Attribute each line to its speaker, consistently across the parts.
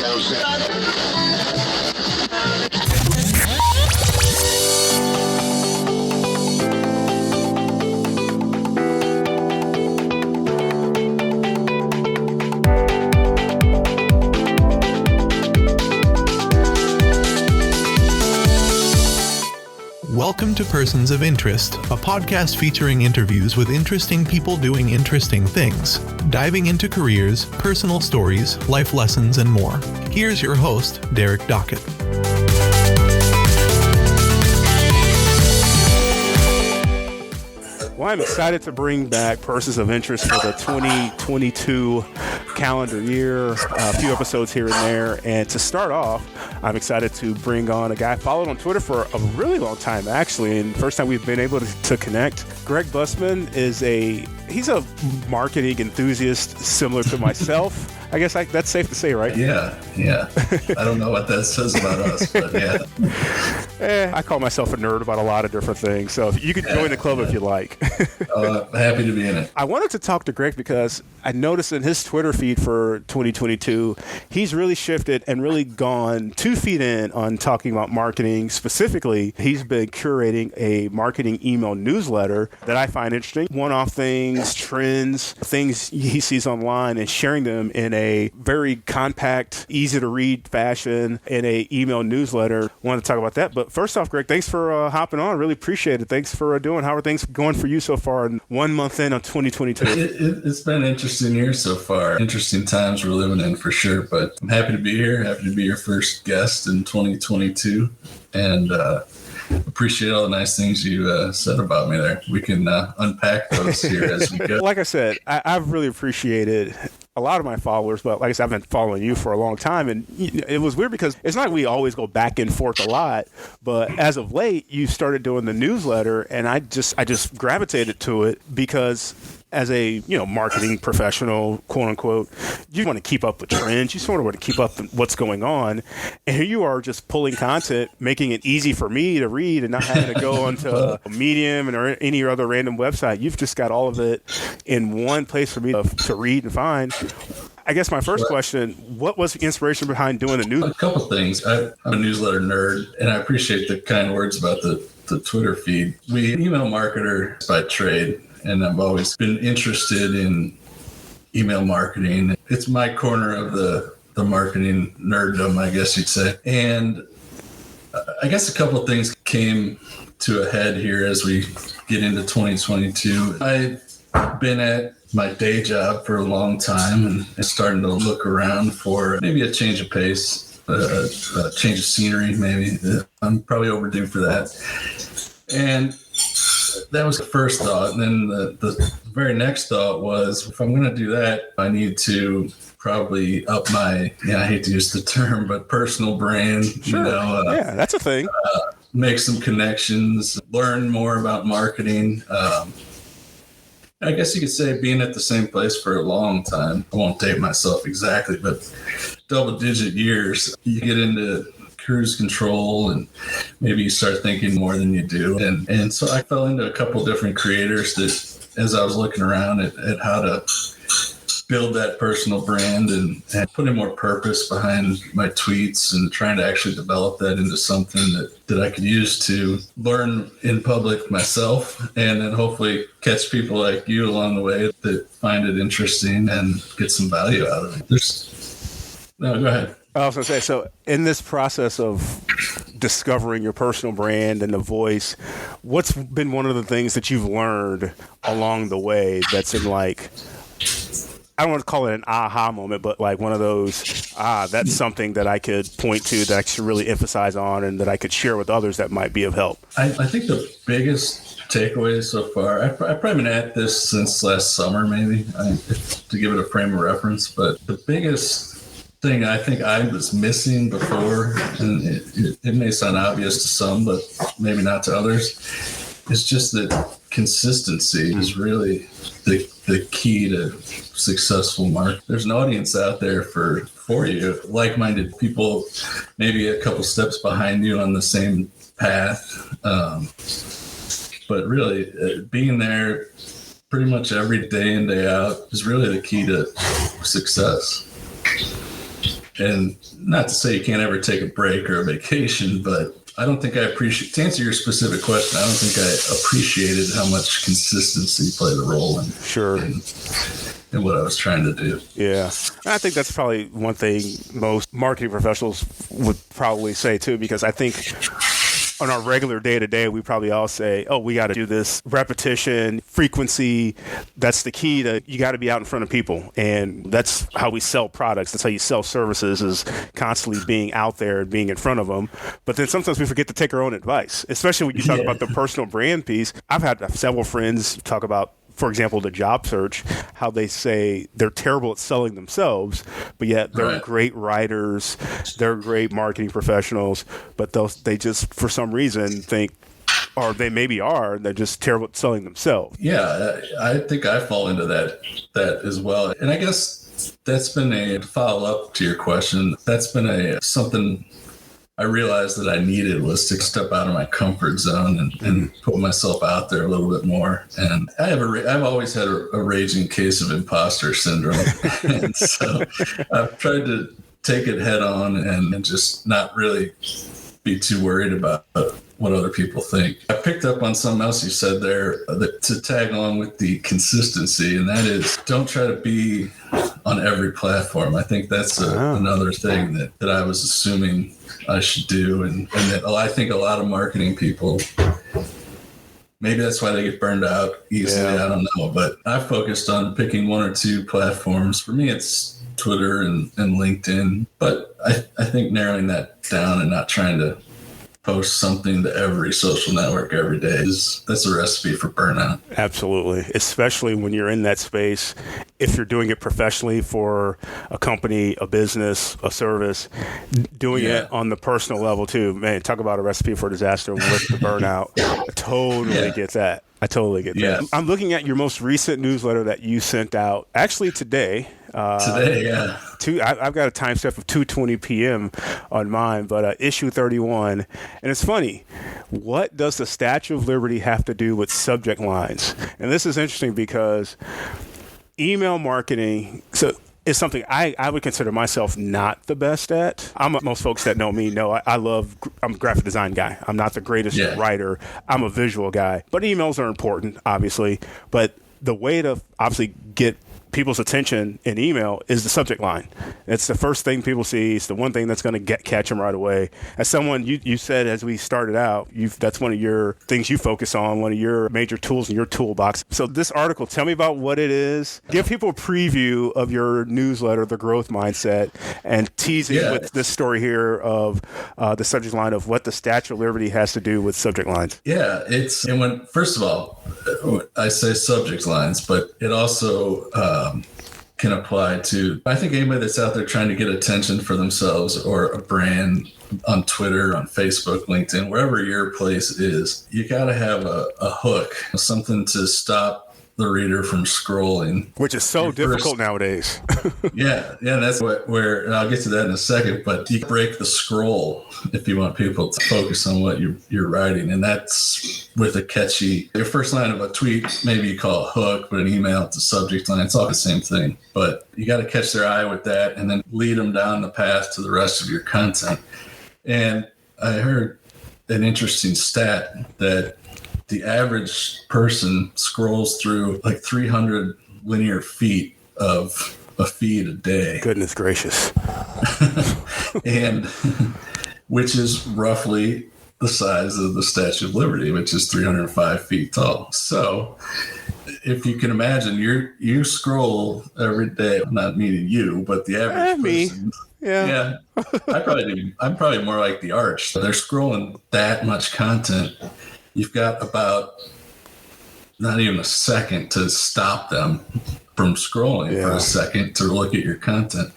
Speaker 1: Welcome to Persons of Interest, a podcast featuring interviews with interesting people doing interesting things, diving into careers, personal stories, life lessons, and more. Here's your host, Derek Dockett.
Speaker 2: Well, I'm excited to bring back Persons of Interest for the 2022 calendar year, a few episodes here and there. And to start off, I'm excited to bring on a guy I followed on Twitter for a really long time, actually. And first time we've been able to connect. Greg Bussmann he's a marketing enthusiast similar to myself. I guess that's safe to say, right?
Speaker 3: Yeah. I don't know what that says about us, but yeah.
Speaker 2: I call myself a nerd about a lot of different things. So you could join the club if you like.
Speaker 3: Happy to be in it.
Speaker 2: I wanted to talk to Greg because I noticed in his Twitter feed for 2022, he's really shifted and really gone 2 feet in on talking about marketing. Specifically, he's been curating a marketing email newsletter that I find interesting. One-off things, trends, things he sees online, and sharing them in a very compact, easy to read fashion in a email newsletter. Wanted to talk about that. But first off, Greg, thanks for hopping on. Really appreciate it. Thanks for doing. How are things going for you so far? 1 month in on 2022.
Speaker 3: It's been an interesting year so far. Interesting times we're living in for sure. But I'm happy to be here. Happy to be your first guest in 2022. And appreciate all the nice things you said about me there. We can unpack those here as we go.
Speaker 2: Like I said, I've really appreciated a lot of my followers, but like I said, I've been following you for a long time, and it was weird because it's not like we always go back and forth a lot, but as of late, you started doing the newsletter, and I just gravitated to it because as a marketing professional, quote unquote, you want to keep up with trends. You sort of want to keep up with what's going on, and here you are just pulling content, making it easy for me to read and not having to go onto a Medium or any other random website. You've just got all of it in one place for me to read and find. I guess my first question, what was the inspiration behind doing the news?
Speaker 3: A couple things. I'm a newsletter nerd, and I appreciate the kind words about the Twitter feed. We email marketers by trade, and I've always been interested in email marketing. It's my corner of the marketing nerddom, I guess you'd say. And I guess a couple of things came to a head here as we get into 2022. I've been at my day job for a long time and starting to look around for maybe a change of pace, a change of scenery, maybe. I'm probably overdue for that. And that was the first thought. And then the very next thought was, if I'm going to do that, I need to probably up my, I hate to use the term, but personal brand.
Speaker 2: Sure. Yeah, that's a thing.
Speaker 3: Make some connections, learn more about marketing. I guess you could say being at the same place for a long time. I won't date myself exactly, but double-digit years. You get into cruise control and maybe you start thinking more than you do. And so I fell into a couple different creators that, as I was looking around at how to build that personal brand and putting more purpose behind my tweets and trying to actually develop that into something that I could use to learn in public myself and then hopefully catch people like you along the way that find it interesting and get some value out of it. No, go ahead.
Speaker 2: I was going to say, so in this process of discovering your personal brand and the voice, what's been one of the things that you've learned along the way that's in like, I don't want to call it an aha moment, but like one of those, that's something that I could point to that I should really emphasize on and that I could share with others that might be of help?
Speaker 3: I think the biggest takeaway so far, I've probably been at this since last summer, maybe, to give it a frame of reference, but the biggest thing I think I was missing before, and it may sound obvious to some, but maybe not to others, is just that consistency is really the key to successful marketing. There's an audience out there for you, like-minded people, maybe a couple steps behind you on the same path. But really, being there pretty much every day in, day out is really the key to success. And not to say you can't ever take a break or a vacation, but I don't think I appreciate, to answer your specific question, I don't think I appreciated how much consistency played a role in,
Speaker 2: Sure.
Speaker 3: in what I was trying to do.
Speaker 2: Yeah. And I think that's probably one thing most marketing professionals would probably say too, because I think on our regular day-to-day, we probably all say, oh, we got to do this repetition, frequency. That's the key to, you got to be out in front of people. And that's how we sell products. That's how you sell services, is constantly being out there and being in front of them. But then sometimes we forget to take our own advice, especially when you talk about the personal brand piece. I've had several friends talk about, for example, the job search, how they say they're terrible at selling themselves, but yet they're great writers, they're great marketing professionals, but they just, for some reason, think, or they maybe are, they're just terrible at selling themselves.
Speaker 3: Yeah, I think I fall into that as well. And I guess that's been a follow-up to your question. That's been something I realized that I needed, was to step out of my comfort zone and put myself out there a little bit more. And I've always had a raging case of imposter syndrome. And so I've tried to take it head on and just not really be too worried about what other people think. I picked up on something else you said there to tag along with the consistency, and that is, don't try to be on every platform. I think that's another thing that I was assuming I should do, and that I think a lot of marketing people, maybe that's why they get burned out easily. I don't know, but I focused on picking one or two platforms. For me, it's Twitter and LinkedIn, but I think narrowing that down and not trying to post something to every social network every day that's a recipe for burnout.
Speaker 2: Absolutely. Especially when you're in that space. If you're doing it professionally for a company, a business, a service, doing it on the personal level too, man, talk about a recipe for disaster with the burnout. I totally get that. I totally get that. I'm looking at your most recent newsletter that you sent out actually today. I've got a time step of 2:20 p.m. on mine, but issue 31. And it's funny. What does the Statue of Liberty have to do with subject lines? And this is interesting because email marketing is something I would consider myself not the best at. Most folks that know me know I'm a graphic design guy. I'm not the greatest writer. I'm a visual guy. But emails are important, obviously. But the way to obviously get people's attention in email is the subject line. It's the first thing people see. It's the one thing that's going to catch them right away. As someone, you said as we started out, that's one of your things you focus on, one of your major tools in your toolbox. So this article, tell me about what it is. Give people a preview of your newsletter, The Growth Mindset, and tease it with this story here of the subject line of what the Statue of Liberty has to do with subject lines.
Speaker 3: Yeah, first of all, I say subject lines, but it also can apply to, I think, anybody that's out there trying to get attention for themselves or a brand on Twitter, on Facebook, LinkedIn, wherever your place is. You got to have a hook, something to stop the reader from scrolling,
Speaker 2: which is so difficult nowadays.
Speaker 3: That's where, and I'll get to that in a second, but you break the scroll if you want people to focus on what you're writing. And that's with a catchy, your first line of a tweet, maybe you call a hook, but an email, it's a subject line. It's all the same thing, but you got to catch their eye with that and then lead them down the path to the rest of your content. And I heard an interesting stat that the average person scrolls through like 300 linear feet of a feed a day.
Speaker 2: Goodness gracious.
Speaker 3: And which is roughly the size of the Statue of Liberty, which is 305 feet tall. So if you can imagine, you scroll every day, not meaning you, but the average person. Yeah. I'm probably more like the Arch. They're scrolling that much content. You've got about not even a second to stop them from scrolling for a second to look at your content.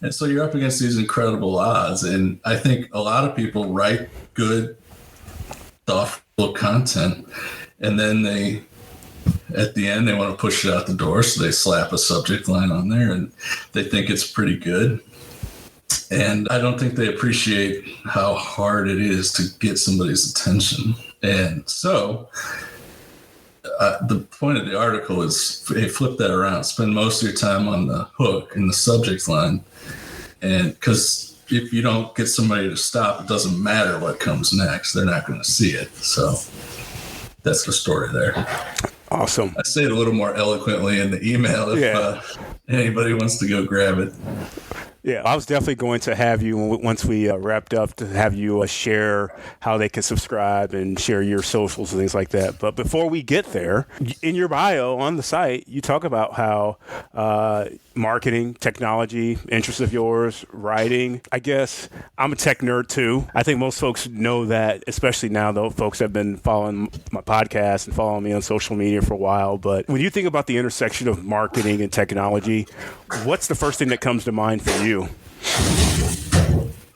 Speaker 3: And so you're up against these incredible odds. And I think a lot of people write good, thoughtful content, and then at the end, they want to push it out the door. So they slap a subject line on there and they think it's pretty good. And I don't think they appreciate how hard it is to get somebody's attention. And so the point of the article is, hey, flip that around. Spend most of your time on the hook and the subject line And because if you don't get somebody to stop, it doesn't matter what comes next. They're not going to see it. So that's the story there.
Speaker 2: Awesome.
Speaker 3: I say it a little more eloquently in the email if anybody wants to go grab it.
Speaker 2: Yeah, I was definitely going to have you, once we wrapped up, to have you share how they can subscribe and share your socials and things like that. But before we get there, in your bio on the site, you talk about how marketing, technology, interests of yours, writing. I guess I'm a tech nerd too. I think most folks know that, especially now, though, folks have been following my podcast and following me on social media for a while. But when you think about the intersection of marketing and technology, what's the first thing that comes to mind for you?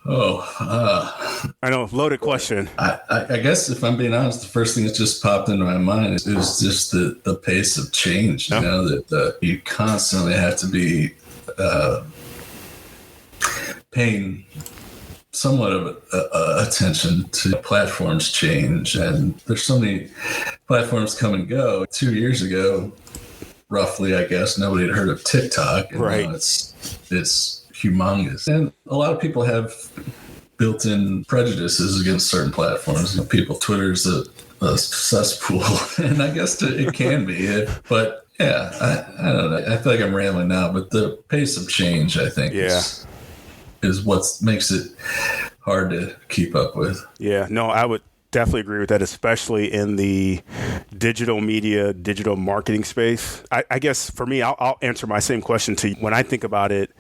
Speaker 2: I know, loaded question.
Speaker 3: I guess if I'm being honest, the first thing that just popped into my mind is just the pace of change. You know, that you constantly have to be paying somewhat of attention to platforms change, and there's so many platforms come and go. 2 years ago, roughly, I guess nobody had heard of TikTok. And
Speaker 2: right.
Speaker 3: Now it's humongous, and a lot of people have built-in prejudices against certain platforms. You know, Twitter's a cesspool, and I guess it can be. But yeah, I don't know. I feel like I'm rambling now, but the pace of change, I think, is what makes it hard to keep up with. Yeah,
Speaker 2: no, I would definitely agree with that, especially in the digital media, digital marketing space. I guess for me, I'll answer my same question to you. When I think about it,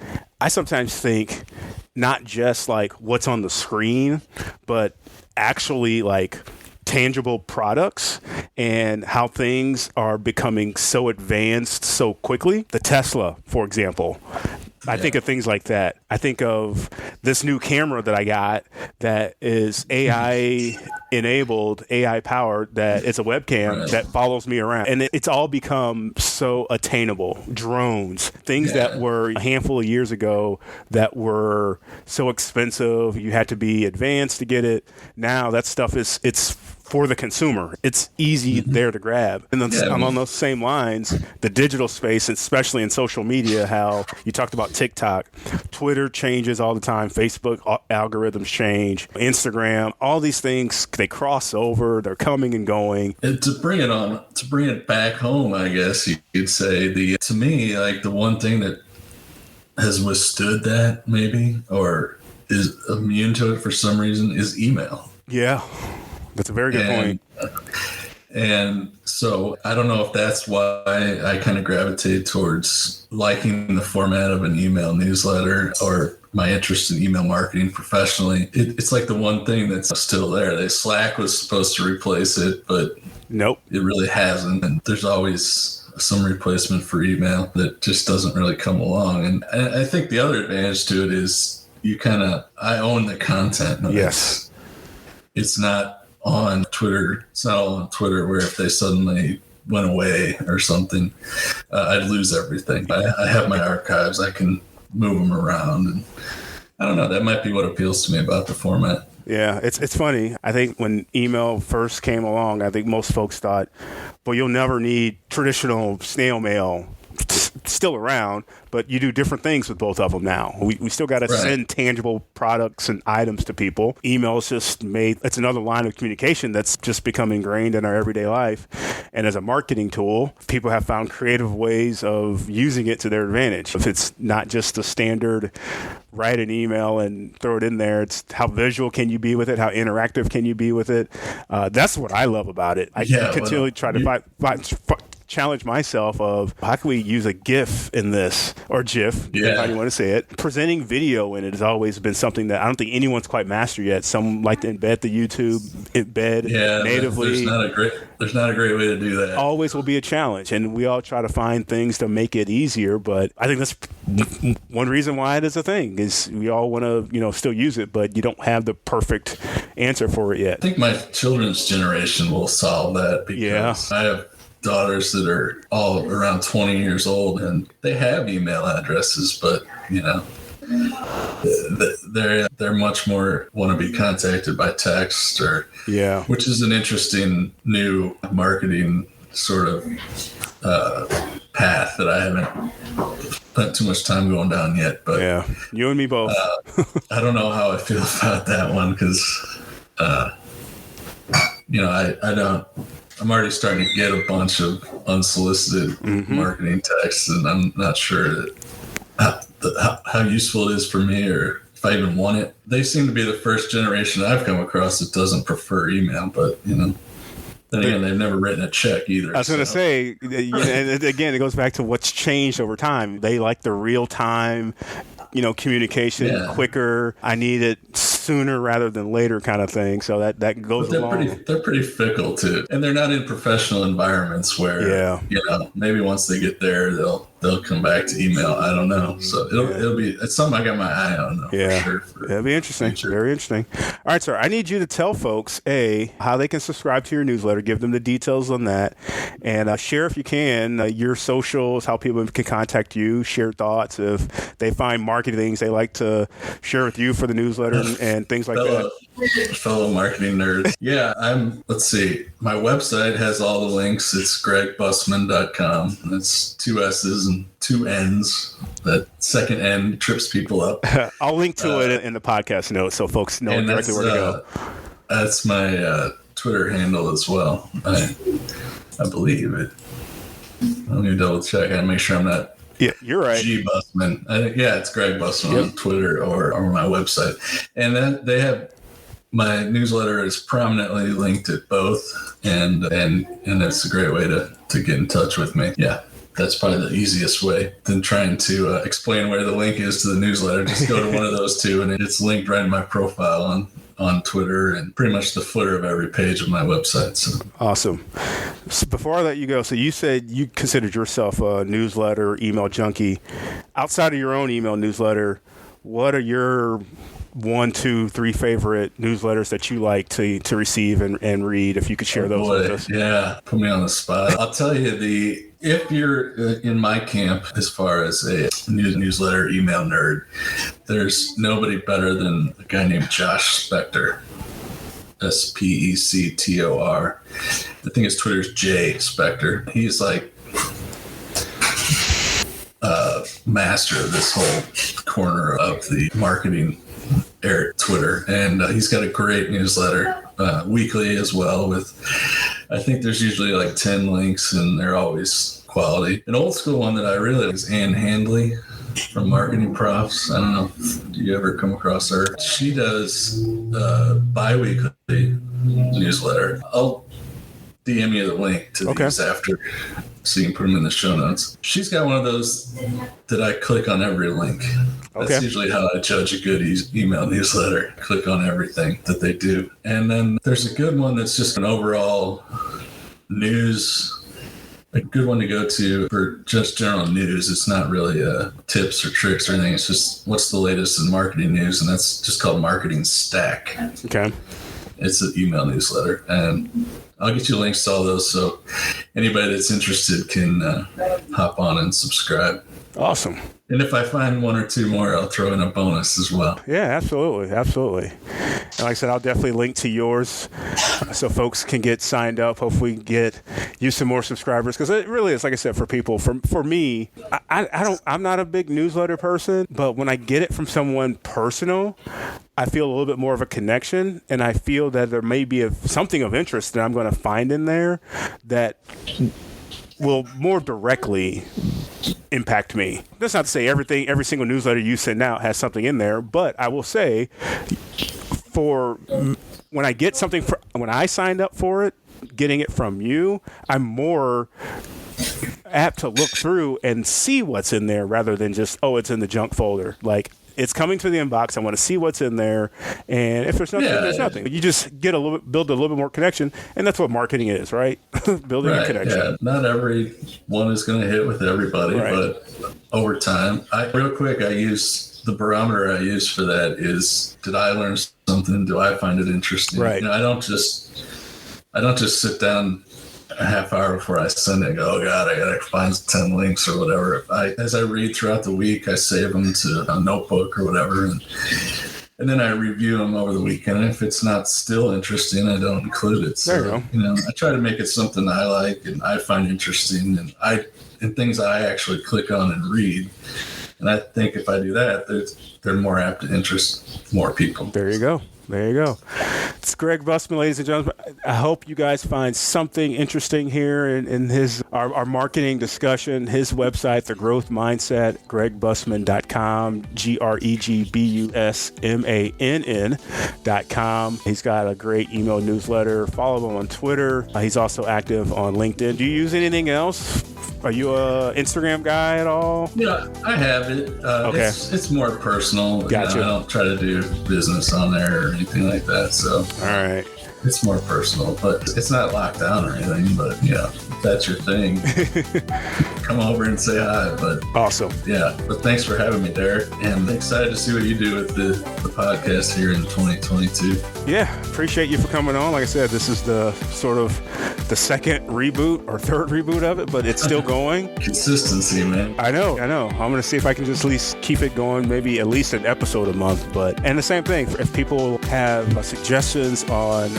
Speaker 2: I sometimes think not just like what's on the screen, but actually like tangible products and how things are becoming so advanced so quickly. The Tesla, for example. I think of things like that. I think of this new camera that I got that is AI enabled, AI powered, that it's a webcam that follows me around. And it's all become so attainable. Drones, things that were a handful of years ago that were so expensive. You had to be advanced to get it. Now that stuff it's for the consumer. It's easy there to grab. And then on those same lines, the digital space, especially in social media, how you talked about TikTok, Twitter changes all the time, Facebook algorithms change, Instagram, all these things, they cross over, they're coming and going.
Speaker 3: And to bring it back home, I guess you could say, to me, like the one thing that has withstood that maybe, or is immune to it for some reason, is email.
Speaker 2: Yeah. That's a very good point.
Speaker 3: And so I don't know if that's why I kind of gravitate towards liking the format of an email newsletter or my interest in email marketing professionally. It's like the one thing that's still there. Slack was supposed to replace it, but
Speaker 2: nope, it
Speaker 3: really hasn't. And there's always some replacement for email that just doesn't really come along. And I think the other advantage to it is I own the content.
Speaker 2: Yes.
Speaker 3: It's not on Twitter. It's not all on Twitter where if they suddenly went away or something, I'd lose everything. I have my archives. I can move them around. And I don't know. That might be what appeals to me about the format.
Speaker 2: Yeah, it's funny. I think when email first came along, I think most folks thought, well, you'll never need traditional snail mail. Still around, but you do different things with both of them now. We still got to send tangible products and items to people. Email is just it's another line of communication that's just become ingrained in our everyday life. And as a marketing tool, people have found creative ways of using it to their advantage. If it's not just the standard write an email and throw it in there, it's how visual can you be with it? How interactive can you be with it? That's what I love about it. I continually try to challenge myself of how can we use a GIF in this, or GIF, depending how you want to say it. Presenting video in it has always been something that I don't think anyone's quite mastered yet. Some like to embed the YouTube natively.
Speaker 3: There's not a great way to do that.
Speaker 2: Always will be a challenge, and we all try to find things to make it easier. But I think that's one reason why it is a thing, is we all want to still use it, but you don't have the perfect answer for it yet.
Speaker 3: I think my children's generation will solve that, because I have daughters that are all around 20 years old, and they have email addresses, but they're much more want to be contacted by text, which is an interesting new marketing sort of path that I haven't spent too much time going down yet. But
Speaker 2: yeah, you and me both.
Speaker 3: I don't know how I feel about that one because, I don't. I'm already starting to get a bunch of unsolicited marketing texts, and I'm not sure how useful it is for me or if I even want it. They seem to be the first generation I've come across that doesn't prefer email, but then again, they've never written a check either.
Speaker 2: I was going to say, and again, it goes back to what's changed over time. They like the real time, communication quicker. I need it sooner rather than later kind of thing. So that goes along.
Speaker 3: They're pretty fickle too, and they're not in professional environments where maybe once they get there they'll come back to email. I don't know. So it's something I got my eye on though.
Speaker 2: Yeah,
Speaker 3: for sure.
Speaker 2: It'll be interesting. Very interesting. All right, sir. I need you to tell folks how they can subscribe to your newsletter. Give them the details on that, and share if you can your socials, how people can contact you. Share thoughts if they find marketing things they like to share with you for the newsletter and things like that.
Speaker 3: Fellow marketing nerds. Yeah, let's see. My website has all the links. It's gregbussmann.com. That's 2 S's and 2 N's. That second N trips people up.
Speaker 2: I'll link to it in the podcast notes so folks know directly where to go.
Speaker 3: That's my Twitter handle as well. I believe it. Let me double check. I gotta make sure I'm not.
Speaker 2: Yeah, you're right.
Speaker 3: G Bussmann. It's Greg Bussmann on Twitter or my website. And then they have my newsletter is prominently linked at both, and it's a great way to get in touch with me. Yeah, that's probably the easiest way than trying to explain where the link is to the newsletter. Just go to one of those two, and it's linked right in my profile on Twitter and pretty much the footer of every page of my website. So.
Speaker 2: Awesome. So before I let you go, so you said you considered yourself a newsletter email junkie. Outside of your own email newsletter, what are your 1, 2, 3 favorite newsletters that you like to receive and read? If you could share those with us.
Speaker 3: Yeah, put me on the spot. I'll tell you if you're in my camp as far as a newsletter email nerd, there's nobody better than a guy named Josh Spector. Spector. I think his Twitter's J Spector. He's like master of this whole corner of the marketing Twitter, and he's got a great newsletter weekly as well with, I think there's usually like 10 links and they're always quality. An old school one that I really like is Ann Handley from Marketing Profs. I don't know if you ever come across her. She does bi-weekly newsletter. I'll DM you the link to these after, so you can put them in the show notes. She's got one of those that I click on every link. That's usually how I judge a good email newsletter. Click on everything that they do. And then there's a good one that's just an overall news, a good one to go to for just general news. It's not really tips or tricks or anything. It's just what's the latest in marketing news, and that's just called Marketing Stack. Okay. It's an email newsletter, and I'll get you links to all those so anybody that's interested can hop on and subscribe.
Speaker 2: Awesome.
Speaker 3: And if I find 1 or 2 more, I'll throw in a bonus as well.
Speaker 2: Yeah, absolutely. Absolutely. And like I said, I'll definitely link to yours so folks can get signed up, hopefully get you some more subscribers. Because it really is, like I said, for people. For me, I'm not a big newsletter person, but when I get it from someone personal, I feel a little bit more of a connection, and I feel that there may be something of interest that I'm going to find in there that will more directly impact me. That's not to say every single newsletter you send out has something in there, but I will say when I get something, when I signed up for it, getting it from you, I'm more apt to look through and see what's in there rather than just, it's in the junk folder. Like, it's coming to the inbox. I want to see what's in there, and if there's nothing, there's nothing. You just build a little bit more connection, and that's what marketing is, right? Building a connection.
Speaker 3: Yeah. Not every one is going to hit with everybody, but over time, the barometer I use for that is: did I learn something? Do I find it interesting?
Speaker 2: Right.
Speaker 3: I don't just sit down a half hour before I send it and go, oh God, I got to find 10 links or whatever. As I read throughout the week, I save them to a notebook or whatever. And and then I review them over the weekend. And if it's not still interesting, I don't include it. So,
Speaker 2: there you go.
Speaker 3: I try to make it something I like and I find interesting, and things I actually click on and read. And I think if I do that, they're more apt to interest more people.
Speaker 2: There you go. There you go. It's Greg Bussmann, ladies and gentlemen. I hope you guys find something interesting here in our marketing discussion. His website, The Growth Mindset, gregbussmann.com, GREGBUSMANN.com. He's got a great email newsletter. Follow him on Twitter. He's also active on LinkedIn. Do you use anything else? Are you a Instagram guy at all?
Speaker 3: Yeah, I have it.
Speaker 2: Okay.
Speaker 3: It's more personal.
Speaker 2: Gotcha.
Speaker 3: I don't try to do business on there or anything like that. So
Speaker 2: All right.
Speaker 3: it's more personal, but it's not locked down or anything. But if that's your thing, come over and say hi. But
Speaker 2: Awesome.
Speaker 3: yeah, but thanks for having me, Derek. And excited to see what you do with the podcast here in 2022.
Speaker 2: Yeah, appreciate you for coming on. Like I said, this is the sort of the second reboot or third reboot of it, but it's still going.
Speaker 3: Consistency, man.
Speaker 2: I know. I'm going to see if I can just at least keep it going, maybe at least an episode a month. And the same thing, if people have suggestions on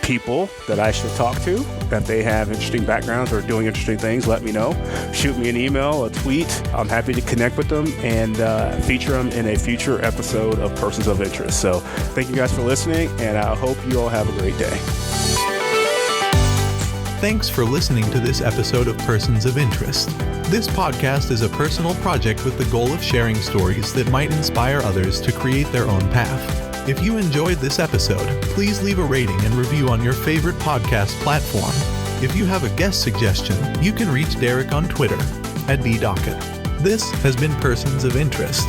Speaker 2: people that I should talk to, that they have interesting backgrounds or doing interesting things, let me know. Shoot me an email, a tweet. I'm happy to connect with them and feature them in a future episode of Persons of Interest. So thank you guys for listening, and I hope you all have a great day.
Speaker 1: Thanks for listening to this episode of Persons of Interest. This podcast is a personal project with the goal of sharing stories that might inspire others to create their own path. If you enjoyed this episode, please leave a rating and review on your favorite podcast platform. If you have a guest suggestion, you can reach Derek on Twitter @DDocket. This has been Persons of Interest.